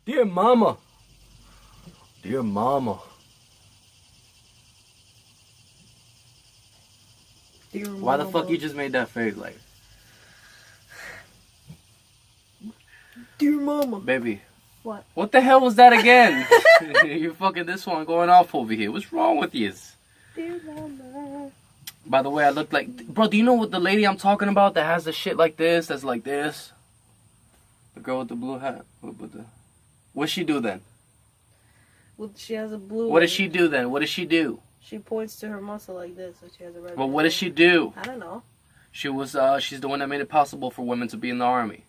Dear mama. Dear mama. Dear Why the mama. fuck you just made that face like? Dear mama. Baby. What? What the hell was that again? You fucking this one going off over here. What's wrong with you? Dear mama. By the way, I look like... Bro, do you know what the lady I'm talking about that has the shit like this? That's like this? The girl with the blue hat. What'd she do then? Well, she has a blue What does she do then? What does she do? She points to her muscle like this, so she has a red. Well, what does she do? I don't know. She's the one that made it possible for women to be in the army.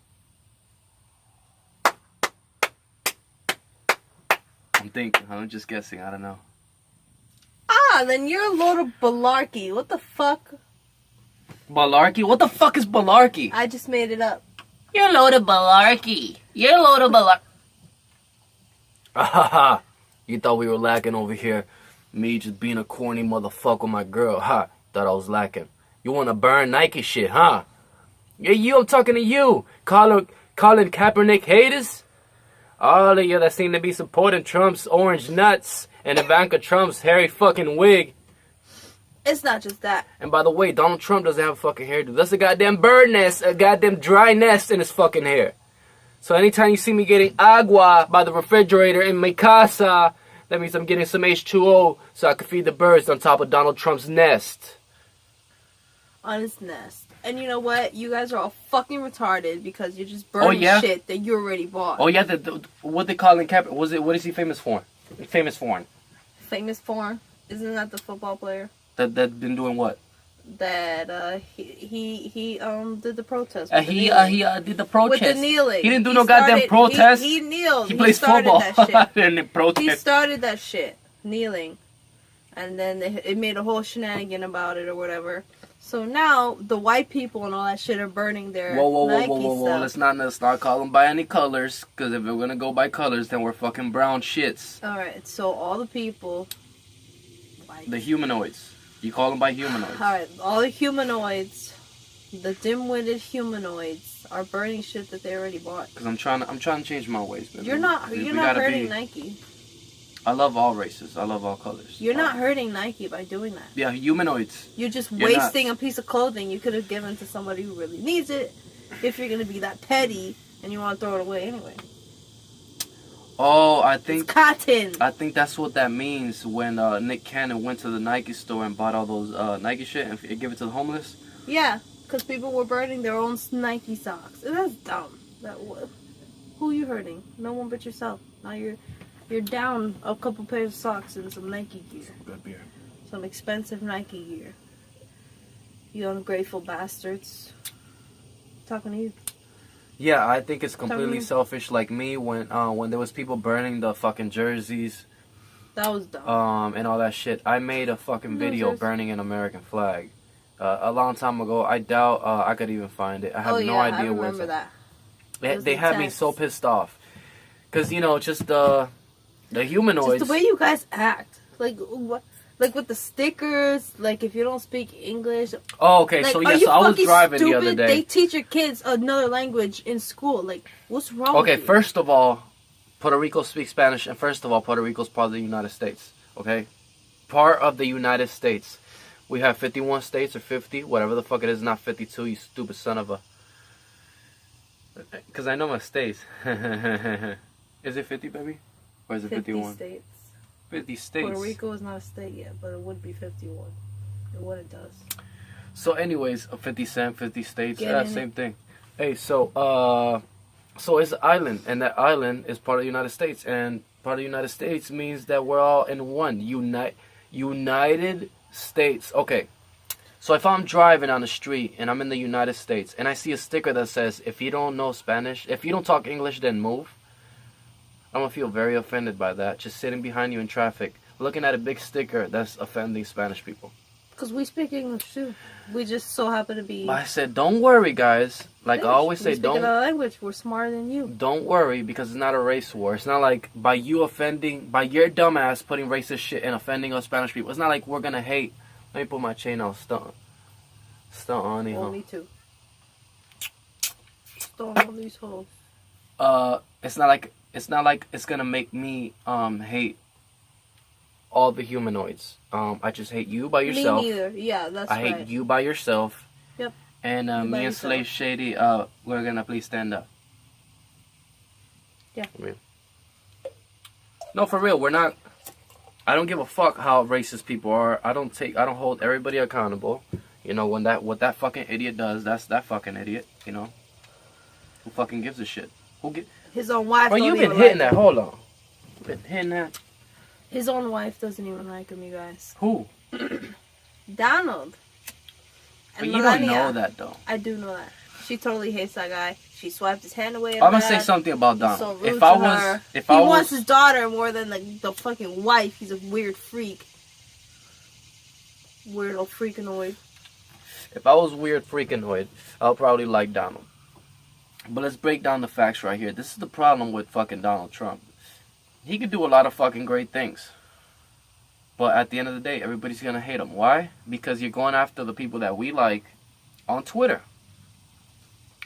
I'm thinking. I'm just guessing. I don't know. Ah, then you're a load of balarkey. What the fuck? Balarkey? What the fuck is balarkey? I just made it up. You're a load of balarkey. You're a load of balarkey. Ha You thought we were lacking over here. Me just being a corny motherfucker with my girl. Ha. Thought I was lacking. You want to burn Nike shit, huh? Yeah, I'm talking to you. Colin Kaepernick haters. All of you that seem to be supporting Trump's orange nuts and Ivanka Trump's hairy fucking wig. It's not just that. And by the way, Donald Trump doesn't have a fucking hairdo. That's a goddamn bird nest, a goddamn dry nest in his fucking hair. So anytime you see me getting agua by the refrigerator in my casa, that means I'm getting some H2O so I can feed the birds on top of Donald Trump's nest. On his nest. And you know what? You guys are all fucking retarded because you're just burning shit that you already bought. Oh yeah, what they Colin Kaepernick? What is he famous for? Famous for? Famous for? Isn't that the football player? That been doing what? That he did the protest. He did the protest. With the kneeling. He didn't do no goddamn protest. He kneeled. He plays football. That shit. And protest. He started that shit, kneeling, and then it made a whole shenanigan about it or whatever. So now the white people and all that shit are burning their Nike stuff. Let's not call them by any colors, because if we're gonna go by colors, then we're fucking brown shits. All right, so all the people, the humanoids. You call them by humanoids. All right, all the humanoids, the dim-witted humanoids, are burning shit that they already bought. Because I'm trying to change my ways, baby. You're not hurting Nike. I love all races. I love all colors. You're not hurting Nike by doing that. Yeah, humanoids. You're just wasting a piece of clothing you could have given to somebody who really needs it. If you're gonna be that petty and you want to throw it away anyway. Oh, I think it's cotton. I think that's what that means when Nick Cannon went to the Nike store and bought all those Nike shit and give it to the homeless. Yeah, because people were burning their own Nike socks, and that's dumb. Who are you hurting? No one but yourself. Now you're down a couple pairs of socks and some Nike gear. Some good beer. Some expensive Nike gear. You ungrateful bastards. I'm talking to you. Yeah, I think it's completely selfish. Like me, when there was people burning the fucking jerseys. That was dumb. And all that shit. I made a fucking video burning an American flag. A long time ago. I doubt I could even find it. I have no idea where it's at. I remember that. They had me so pissed off. Because, just the humanoids. Just the way you guys act. Like, what? Like with the stickers, like if you don't speak English. Oh, okay. Like, So I was driving stupid? the other day. They teach your kids another language in school. Like, what's wrong with you? Okay, first of all, Puerto Rico speaks Spanish, and first of all, Puerto Rico's part of the United States. Okay? Part of the United States. We have 51 states or 50, whatever the fuck it is, not 52, you stupid son of a... Because I know my states. Is it 50, baby? Or is it 51? 50 states. 50 states. Puerto Rico is not a state yet, but it would be 51. What it does. So anyways, 50 cent, 50 states, same thing. Hey, so it's an island, and that island is part of the United States, and part of the United States means that we're all in one. United States. Okay, so if I'm driving on the street, and I'm in the United States, and I see a sticker that says, if you don't know Spanish, if you don't talk English, then move. I'm going to feel very offended by that. Just sitting behind you in traffic, looking at a big sticker that's offending Spanish people. Because we speak English too. We just so happen to be... But I said, don't worry, guys. Like I always say, don't... We speak another language. We're smarter than you. Don't worry, because it's not a race war. It's not like by your dumbass putting racist shit and offending us Spanish people. It's not like we're going to hate. Let me put my chain on. Stunt on it, huh? Me too. Stunt on these hoes. It's not like it's not like it's gonna make me hate all the humanoids. I just hate you by yourself. Me neither. Yeah, that's I right. hate you by yourself. Yep. And You by me and yourself. Slave Shady, we're gonna please stand up. Yeah. I mean, no, for real, we're not. I don't give a fuck how racist people are. I don't hold everybody accountable. You know, what that fucking idiot does, that's that fucking idiot. You know, who fucking gives a shit? His own wife. Bro, don't you've been even hitting like that. Hold on, you've been hitting that. His own wife doesn't even like him, you guys. Who? Donald. But And you don't Melania. know that though. I do know that. She totally hates that guy. She swiped his hand away. I'm gonna say something about Donald. So rude If I to was, her. if He I wants was, his daughter more than the fucking wife. He's a weird freak. Weirdo freakinoid. if I was weird freakinoid, I'll probably like Donald. But let's break down the facts right here. This is the problem with fucking Donald Trump. He could do a lot of fucking great things. But at the end of the day, everybody's gonna hate him. Why? Because you're going after the people that we like on Twitter.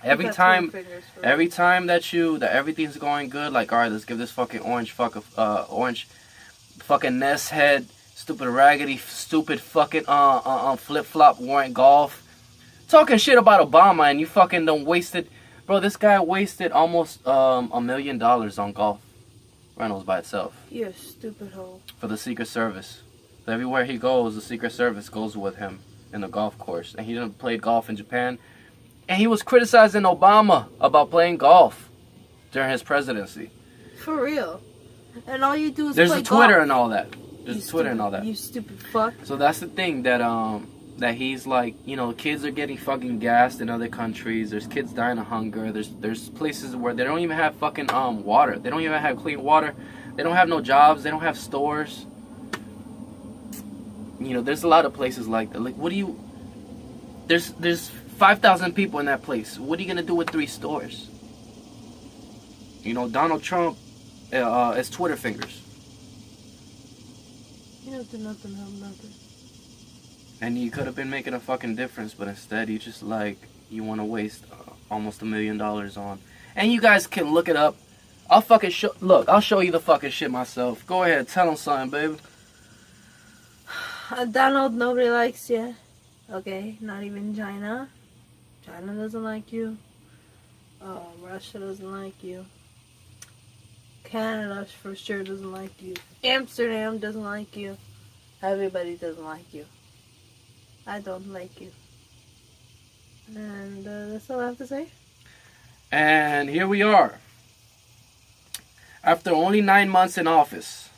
Every time that everything's going good, like, all right, let's give this fucking orange fucking Ness head, stupid raggedy, stupid fucking flip flop wearing golf, talking shit about Obama, and you fucking done wasted, bro. This guy wasted almost $1 million on golf rentals by itself. You're a stupid hoe. For the Secret Service. So everywhere he goes, the Secret Service goes with him in the golf course, and he done played golf in Japan. And he was criticizing Obama about playing golf during his presidency. For real. And all you do is There's play a Twitter golf. and all that. There's You a Twitter and all that. You stupid fuck. So that's the thing that he's like, you know, kids are getting fucking gassed in other countries. There's kids dying of hunger. There's places where they don't even have fucking water. They don't even have clean water. They don't have no jobs. They don't have stores. You know, there's a lot of places like that. Like, what do you? There's 5,000 people in that place. What are you gonna do with 3 stores? You know, Donald Trump is Twitter fingers. You don't do nothing, help nothing. And you could have been making a fucking difference, but instead you just like, you want to waste almost $1 million on. And you guys can look it up. I'll fucking I'll show you the fucking shit myself. Go ahead, tell them something, baby. Donald, nobody likes you. Okay, not even China. China doesn't like you. Russia doesn't like you. Canada for sure doesn't like you. Amsterdam doesn't like you. Everybody doesn't like you. I don't like you. And that's all I have to say. And here we are. After only 9 months in office,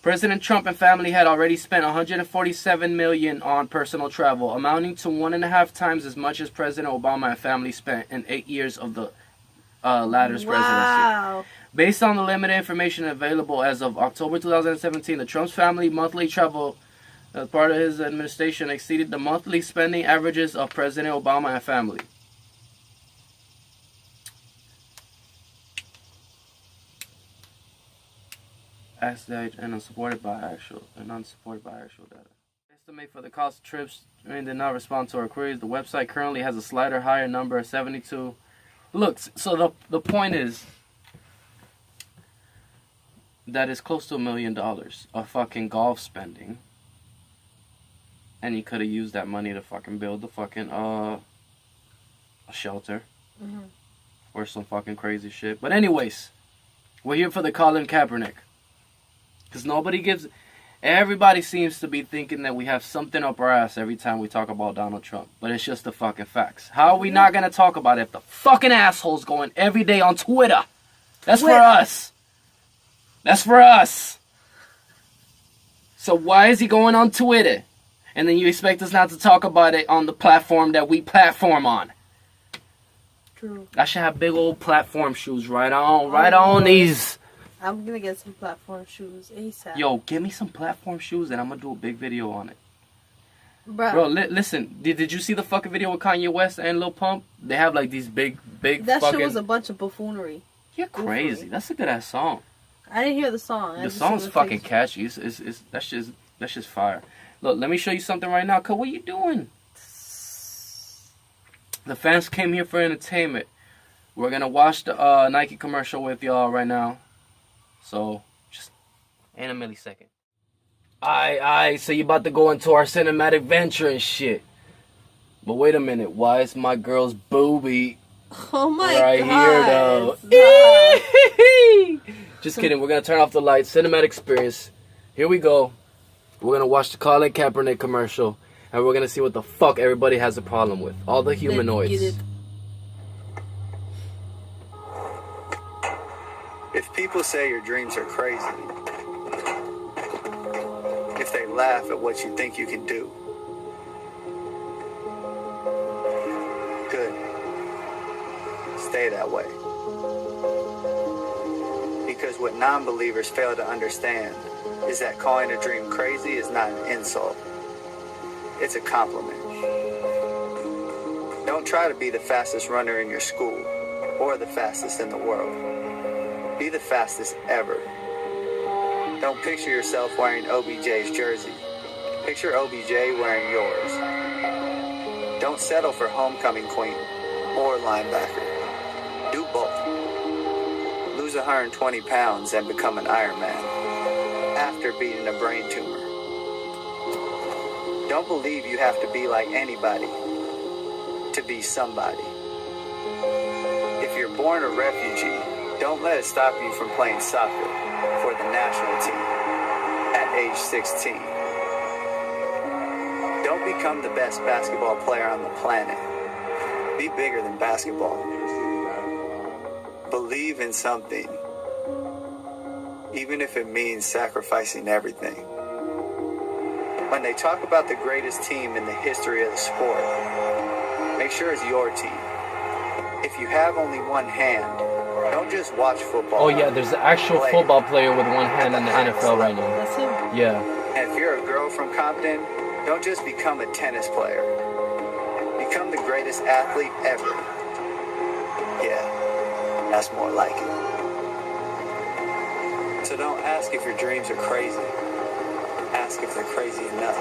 President Trump and family had already spent $147 million on personal travel, amounting to 1.5 times as much as President Obama and family spent in 8 years of the latter's presidency. Based on the limited information available as of October 2017, the Trump's family monthly travel as part of his administration exceeded the monthly spending averages of President Obama and family. And unsupported by actual data. Estimate for the cost of trips did not respond to our queries. The website currently has a slighter higher number of 72. Look, so the point is that it's close to $1 million of fucking golf spending, and you could have used that money to fucking build the fucking a shelter or some fucking crazy shit. But anyways, we're here for the Colin Kaepernick. Because everybody seems to be thinking that we have something up our ass every time we talk about Donald Trump. But it's just the fucking facts. How are we not going to talk about it if the fucking asshole's going every day on Twitter? That's for us. That's for us. So why is he going on Twitter? And then you expect us not to talk about it on the platform that we platform on. True. I should have big old platform shoes right on these. I'm gonna get some platform shoes ASAP. Yo, give me some platform shoes and I'm gonna do a big video on it. Bro, listen, did you see the fucking video with Kanye West and Lil Pump? They have like these big that fucking... shit was a bunch of buffoonery. You're crazy. Goofy. That's a good ass song. I didn't hear the song. The song's fucking catchy. That's just fire. Look, let me show you something right now. Cuz, what you doing? The fans came here for entertainment. We're gonna watch the Nike commercial with y'all right now. So just in a millisecond. Alright, so you about to go into our cinematic venture and shit. But wait a minute, why is my girl's boobie Oh my right God. here though? Just kidding, we're gonna turn off the lights. Cinematic experience. Here we go. We're gonna watch the Colin Kaepernick commercial, and we're gonna see what the fuck everybody has a problem with. All the humanoids. If people say your dreams are crazy, if they laugh at what you think you can do, good. Stay that way. Because what non-believers fail to understand is that calling a dream crazy is not an insult. It's a compliment. Don't try to be the fastest runner in your school or the fastest in the world. Be the fastest ever. Don't picture yourself wearing OBJ's jersey. Picture OBJ wearing yours. Don't settle for homecoming queen or linebacker. Do both. Lose 120 pounds and become an Iron Man after beating a brain tumor. Don't believe you have to be like anybody to be somebody. If you're born a refugee, don't let it stop you from playing soccer for the national team at age 16. Don't become the best basketball player on the planet. Be bigger than basketball. Believe in something, even if it means sacrificing everything. When they talk about the greatest team in the history of the sport, make sure it's your team. If you have only one hand, don't just watch football. Oh yeah, there's an actual football player with one hand in the NFL right now. That's him. Yeah. And if you're a girl from Compton, don't just become a tennis player. Become the greatest athlete ever. Yeah, that's more like it. So don't ask if your dreams are crazy. Ask if they're crazy enough.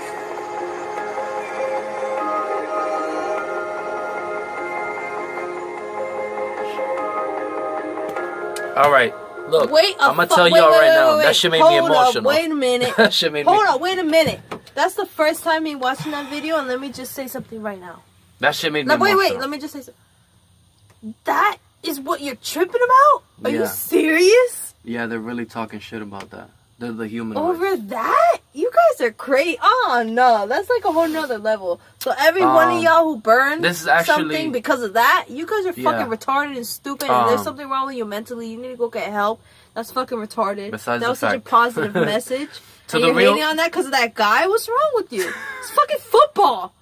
All right, look. I'm gonna tell y'all right now. That shit made me emotional. Wait a minute. That shit made me. Hold on. Wait a minute. That's the first time me watching that video, and let me just say something right now. That shit made me emotional. Wait. Let me just say something. That is what you're tripping about? Are you serious? Yeah, they're really talking shit about that. They're the humanoids. Over that? You guys are crazy. Oh, no. That's like a whole nother level. So every one of y'all who burned something because of that, you guys are fucking retarded and stupid. And there's something wrong with you mentally. You need to go get help. That's fucking retarded. That was such a positive message. And you're hating on that because of that guy? What's wrong with you? It's fucking football.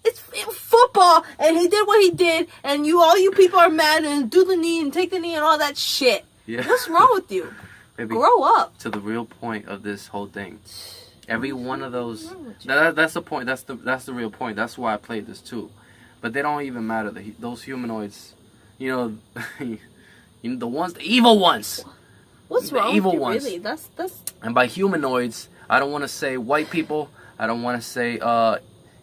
It's football. And he did what he did. And all you people are mad and do the knee and take the knee and all that shit. Yeah. What's wrong with you? Maybe grow up. To the real point of this whole thing. Every one of those. That's the point. That's the real point. That's why I played this too. But they don't even matter. Those humanoids, you know, the ones, the evil ones. What's wrong evil with you, ones. really? That's. And by humanoids, I don't want to say white people. I don't want to say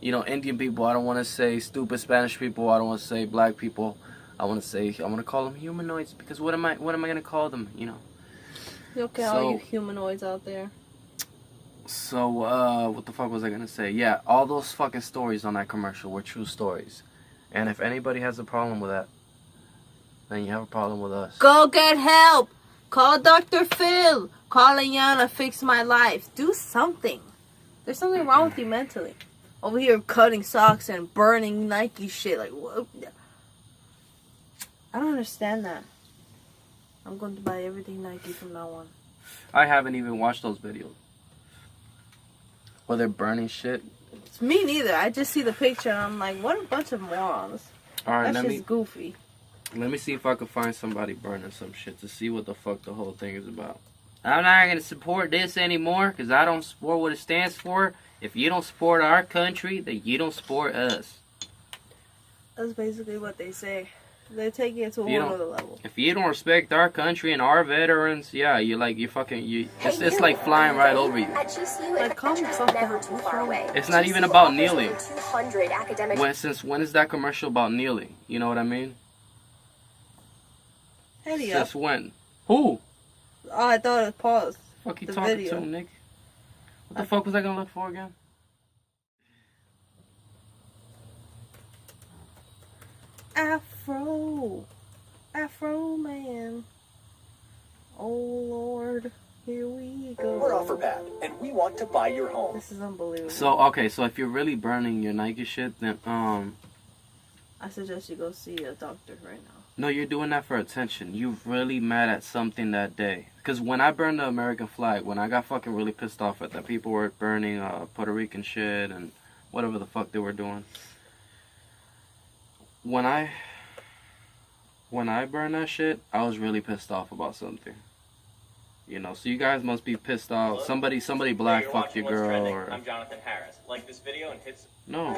Indian people. I don't want to say stupid Spanish people. I don't want to say black people. I want to call them humanoids because what am I gonna call them? You know. Okay, all you humanoids out there. So, what the fuck was I gonna say? Yeah, all those fucking stories on that commercial were true stories. And if anybody has a problem with that, then you have a problem with us. Go get help! Call Dr. Phil! Call Ayana, fix my life. Do something. There's something wrong with you mentally. Over here cutting socks and burning Nike shit. Like, what? I don't understand that. I'm going to buy everything Nike from now on. I haven't even watched those videos. Where they're burning shit. It's me neither. I just see the picture and I'm like, what a bunch of morons. Alright, that's just goofy. Let me see if I can find somebody burning some shit to see what the fuck the whole thing is about. I'm not going to support this anymore because I don't support what it stands for. If you don't support our country, then you don't support us. That's basically what they say. They're taking it to a whole other level. If you don't respect our country and our veterans, yeah, it's like flying right over you. Like, calm yourself down. It's not even about kneeling. Since when is that commercial about kneeling? You know what I mean? Since when? Who? Oh, I thought it paused. Fuck you talking video. To, Nick? What the fuck was I gonna look for again? Afro man. Oh Lord, here we go. We're OfferPad, and we want to buy your home. This is unbelievable. So okay, so if you're really burning your Nike shit, then I suggest you go see a doctor right now. No, you're doing that for attention. You're really mad at something that day. Because when I burned the American flag, when I got fucking really pissed off at that people were burning Puerto Rican shit and whatever the fuck they were doing. When I burned that shit, I was really pissed off about something. You know, so you guys must be pissed off. Hello? Somebody black fucked your girl or... I'm Jonathan Harris. Like this video and hit... No.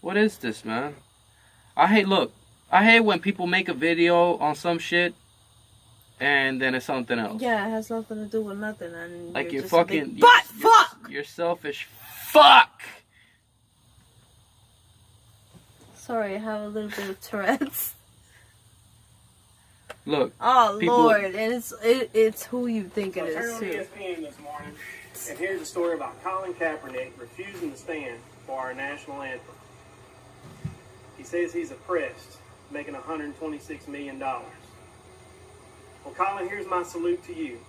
What is this, man? I hate when people make a video on some shit and then it's something else. Yeah, it has nothing to do with nothing. And like you're just fucking... fuck! You're selfish. Fuck! Sorry, I have a little bit of Tourette's. Look. Oh Lord, and it's who you think it is too. I turned on ESPN this morning, and here's a story about Colin Kaepernick refusing to stand for our national anthem. He says he's oppressed, making $126 million. Well, Colin, here's my salute to you.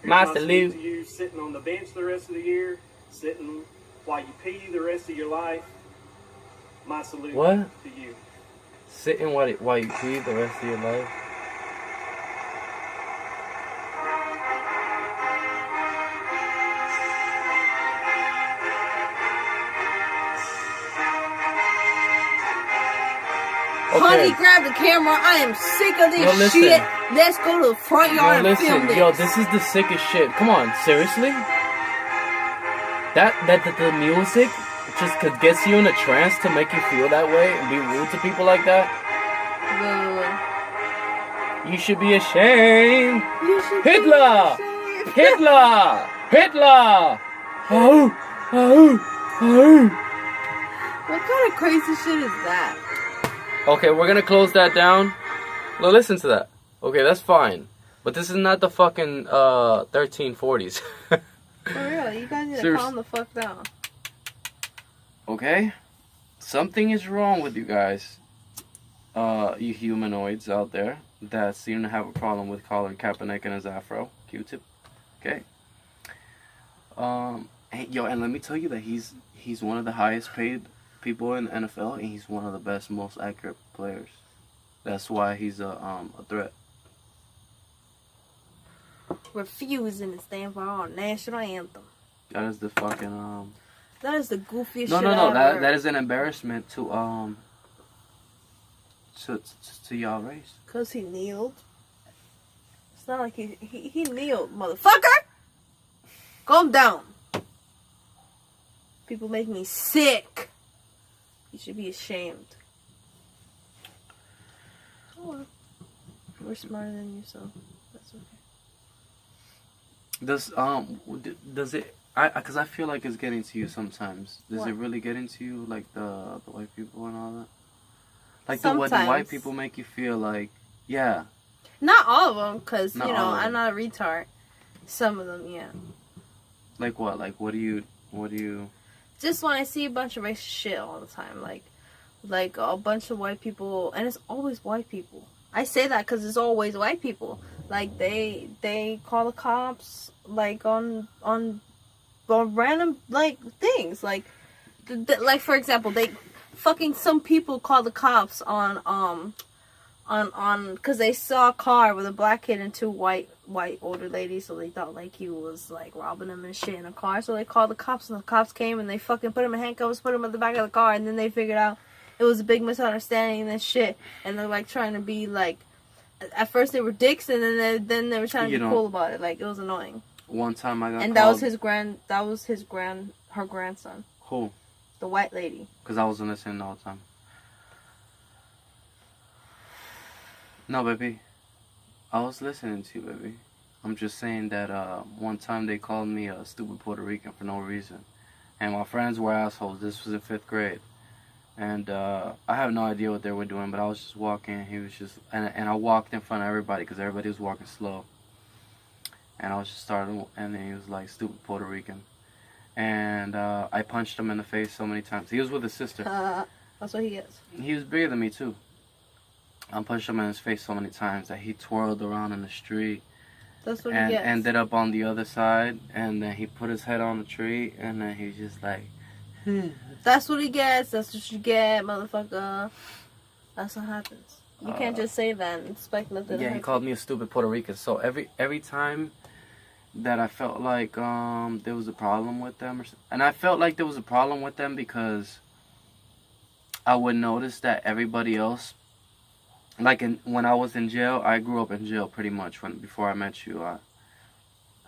Here's my salute to you, sitting on the bench the rest of the year, sitting while you pee the rest of your life. My salute to you. Sitting while you pee the rest of your life? Okay. Honey, grab the camera. I am sick of this shit. Let's go to the front yard and film this. Yo, this is the sickest shit. Come on, seriously? That the music just gets you in a trance to make you feel that way and be rude to people like that? You should be ashamed. Hitler! Hitler! Hitler! Oh! What kind of crazy shit is that? Okay, we're gonna close that down. No, listen to that. Okay, that's fine. But this is not the fucking 1340s. For real, you guys need to calm the fuck down. Okay? Something is wrong with you guys. You humanoids out there that seem to have a problem with Colin Kaepernick and his afro. Q-tip. Okay? Hey, yo, and let me tell you that he's one of the highest paid people in the NFL, and he's one of the best, most accurate players. That's why he's a threat. Refusing to stand for our national anthem. That is the fucking That is the goofiest shit No. ever. That is an embarrassment to y'all race. Cause he kneeled. It's not like he kneeled, motherfucker. Calm down. People make me sick. You should be ashamed. Oh well. We're smarter than you, so that's okay. Does it? Because I feel like it's getting to you sometimes. Does it really get into you, like the white people and all that? Like the white people make you feel like, yeah. Not all of them, because, you know, I'm not a retard. Some of them, yeah. Like what? Like what do you... Just when I see a bunch of racist shit all the time. Like a bunch of white people, and it's always white people. I say that because it's always white people. Like, they call the cops, like, on random, like, things. Like, for example, some people call the cops on because they saw a car with a black kid and two white older ladies, so they thought, like, he was, like, robbing them and shit in a car. So they called the cops, and the cops came, and they fucking put him in handcuffs, put him at the back of the car, and then they figured out it was a big misunderstanding and shit, and they're, like, trying to be, like, at first they were dicks, and then they were trying to be cool about it. Like, it was annoying. One time I got and called... that was her grandson. Who? The white lady. Because I wasn't listening the whole time. No, baby. I was listening to you, baby. I'm just saying that one time they called me a stupid Puerto Rican for no reason. And my friends were assholes. This was in 5th grade. And I have no idea what they were doing, but I was just walking. He was just, and I walked in front of everybody because everybody was walking slow. And I was just starting, and then he was like, "Stupid Puerto Rican." And I punched him in the face so many times. He was with his sister. That's what he gets. He was bigger than me too. I punched him in his face so many times that he twirled around in the street. That's what he gets. Ended up on the other side, and then he put his head on the tree, and then he's just like, That's what he gets. That's what you get, motherfucker. That's what happens. You can't just say that and expect nothing. Yeah, he called me a stupid Puerto Rican. So every time that I felt like there was a problem with them, and I felt like there was a problem with them because I would notice that everybody else, like when I was in jail, I grew up in jail pretty much before I met you. I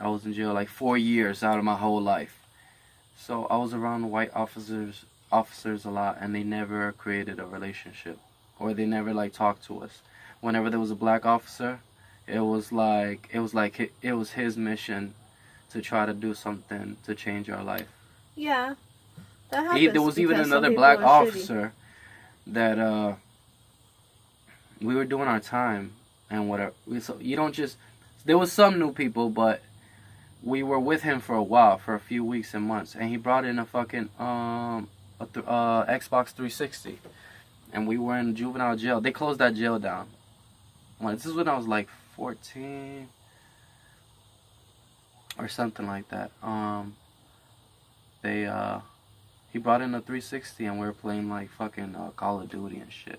was in jail like 4 years out of my whole life. So I was around white officers a lot, and they never created a relationship, or they never like talked to us. Whenever there was a black officer, it was his mission to try to do something to change our life. Yeah, that happens. There was even another black officer that we were doing our time and whatever. So you don't just. There was some new people, but we were with him for a while, for a few weeks and months, and he brought in a fucking Xbox 360, and we were in juvenile jail. They closed that jail down. This is when I was like 14 or something like that. He brought in a 360, and we were playing like fucking Call of Duty and shit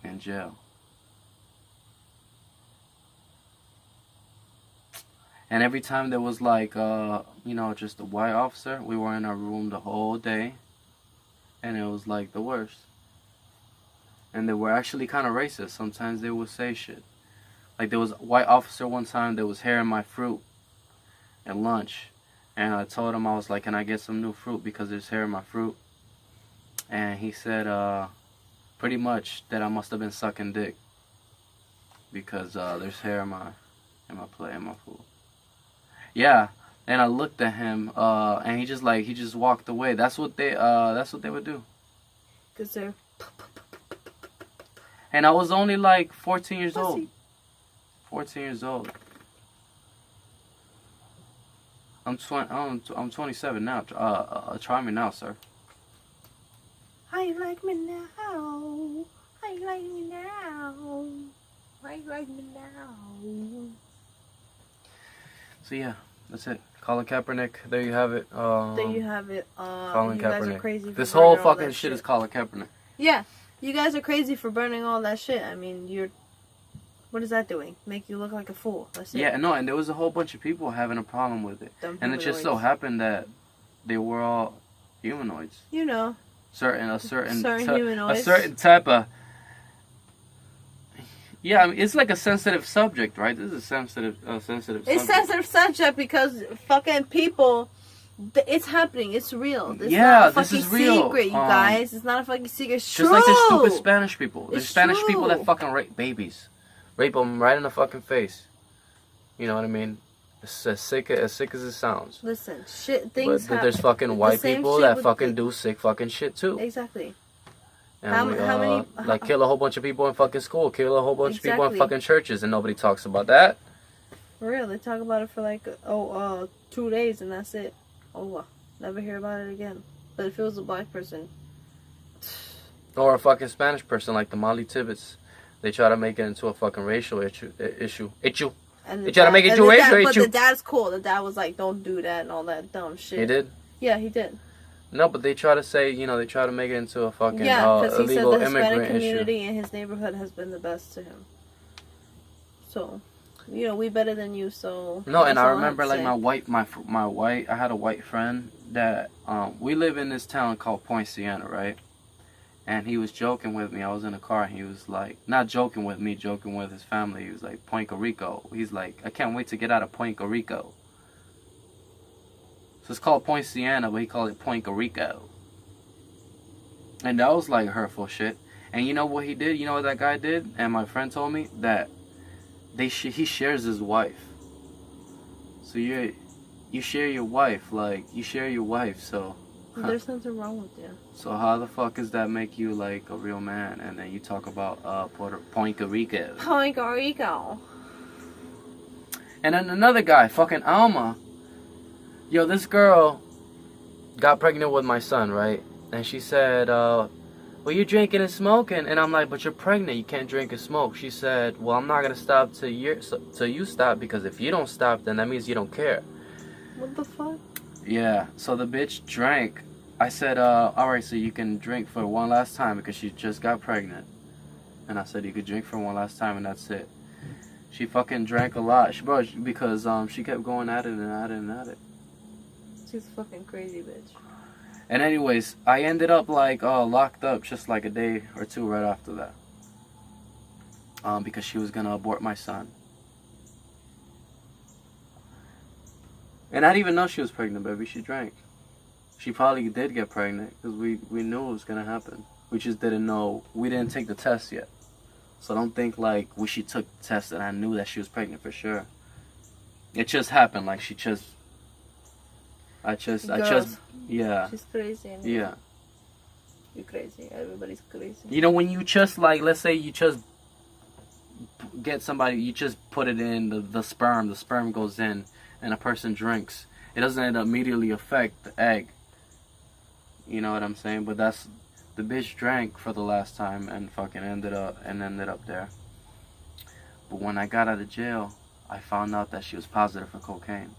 in jail. And every time there was like, just a white officer, we were in our room the whole day. And it was like the worst. And they were actually kind of racist. Sometimes they would say shit. Like there was a white officer one time, there was hair in my fruit at lunch. And I told him, I was like, can I get some new fruit because there's hair in my fruit? And he said, pretty much that I must have been sucking dick. Because there's hair in my food. Yeah, and I looked at him, and he just walked away. That's what they would do. 'Cause they're. And I was only like 14 years old. 14 years old. I'm 27 now. Try me now, sir. How you like me now? How you like me now? How you like me now? So yeah, that's it. Colin Kaepernick, there you have it. There you have it. Colin you Kaepernick. Guys are crazy for this whole all fucking that shit is Colin Kaepernick. Yeah, you guys are crazy for burning all that shit. I mean, what is that doing? Make you look like a fool. That's it. Yeah, no, and there was a whole bunch of people having a problem with it. And it just so happened that they were all humanoids. You know. A certain humanoids. A certain type of. Yeah, I mean, it's like a sensitive subject, right? This is a sensitive subject. It's sensitive subject because fucking people, it's happening. It's real. It's yeah, not a this is fucking real. Secret, you guys. It's not a fucking secret. It's just true. like there's stupid Spanish people. There's Spanish true. people that fucking rape babies, rape them right in the fucking face. You know what I mean? It's as sick as it sounds. Listen, things happen. But there's fucking white people that fucking do sick fucking shit too. Exactly. And how many kill a whole bunch of people in fucking school, kill a whole bunch of people in fucking churches, and nobody talks about that. For real, they talk about it for like 2 days and that's it. Never hear about it again. But if it was a black person, or a fucking Spanish person like the Molly Tibbetts, they try to make it into a fucking racial issue. And they try to make it into a racial issue. But the dad's cool. The dad was like, "Don't do that" and all that dumb shit. He did. Yeah, he did. No, but they try to say, they try to make it into a fucking because he illegal said the immigrant Hispanic community issue. in his neighborhood has been the best to him. So, we better than you. So no, and I remember like my white. I had a white friend that we live in this town called Point Siena, right? And he was joking with me. I was in a car, and he was like, not joking with me, joking with his family. He was like, Puerto Rico. He's like, I can't wait to get out of Puerto Rico. So it's called Point Siena, but he called it Puerto Rico. And that was like hurtful shit. And you know what he did? You know what that guy did? And my friend told me that he shares his wife. So you share your wife, so There's nothing wrong with you. So how the fuck does that make you like a real man? And then you talk about Puerto Rico. Puerto Rico. And then another guy, fucking Alma. Yo, this girl got pregnant with my son, right? And she said, well, you're drinking and smoking. And I'm like, but you're pregnant. You can't drink and smoke. She said, well, I'm not going to stop till you stop. Because if you don't stop, then that means you don't care. What the fuck? Yeah. So the bitch drank. I said, alright, so you can drink for one last time because she just got pregnant. And I said, you could drink for one last time and that's it. She fucking drank a lot. Because she kept going at it and at it and at it. She's fucking crazy, bitch. And anyways, I ended up like locked up just like a day or two right after that. Because she was gonna abort my son. And I didn't even know she was pregnant, baby. She drank. She probably did get pregnant because we knew it was gonna happen. We just didn't know. We didn't take the test yet. So don't think like she took the test and I knew that she was pregnant for sure. It just happened. Like I just, yeah. She's crazy. Yeah. You're crazy. Everybody's crazy. You know, when you just like, let's say you just get somebody, you just put it in the sperm goes in and a person drinks. It doesn't immediately affect the egg. You know what I'm saying? But that's, the bitch drank for the last time and fucking ended up there. But when I got out of jail, I found out that she was positive for cocaine.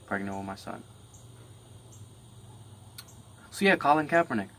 Pregnant with my son. So yeah, Colin Kaepernick.